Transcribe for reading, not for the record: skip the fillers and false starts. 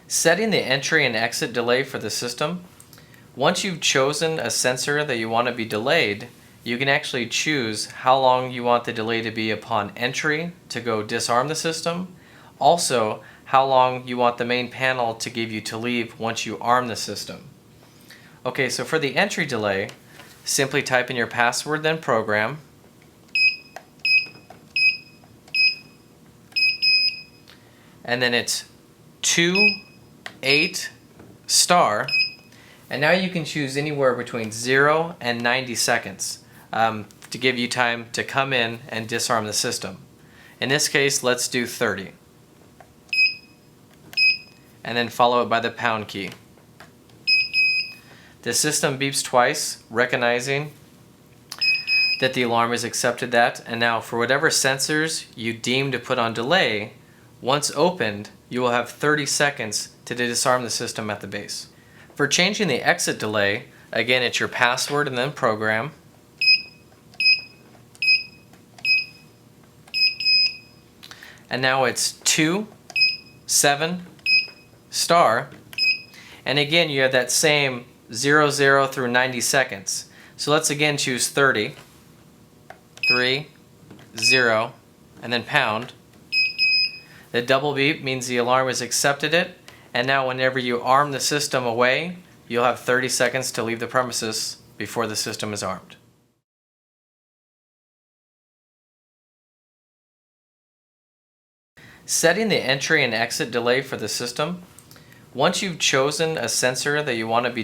Setting the entry and exit delay for the system. Once you've chosen a sensor that you want to be delayed, you can actually choose how long you want the delay to be upon entry to go disarm the system. Also, how long you want the main panel to give you to leave once you arm the system. Okay, so for the entry delay, simply type in your password, then program. And then it's 28 star. And now you can choose anywhere between 0 and 90 seconds to give you time to come in and disarm the system. In this case, let's do 30. And then follow it by the pound key. The system beeps twice, recognizing that the alarm has accepted that. And now for whatever sensors you deem to put on delay, once opened, you will have 30 seconds to disarm the system at the base. For changing the exit delay, again, it's your password and then program. And now it's 27 star. And again, you have that same 00 through 90 seconds. So let's again choose 30, 3, 0, and then pound. The double beep means the alarm has accepted it. And now whenever you arm the system away, you'll have 30 seconds to leave the premises before the system is armed. Setting the entry and exit delay for the system. Once you've chosen a sensor that you want to be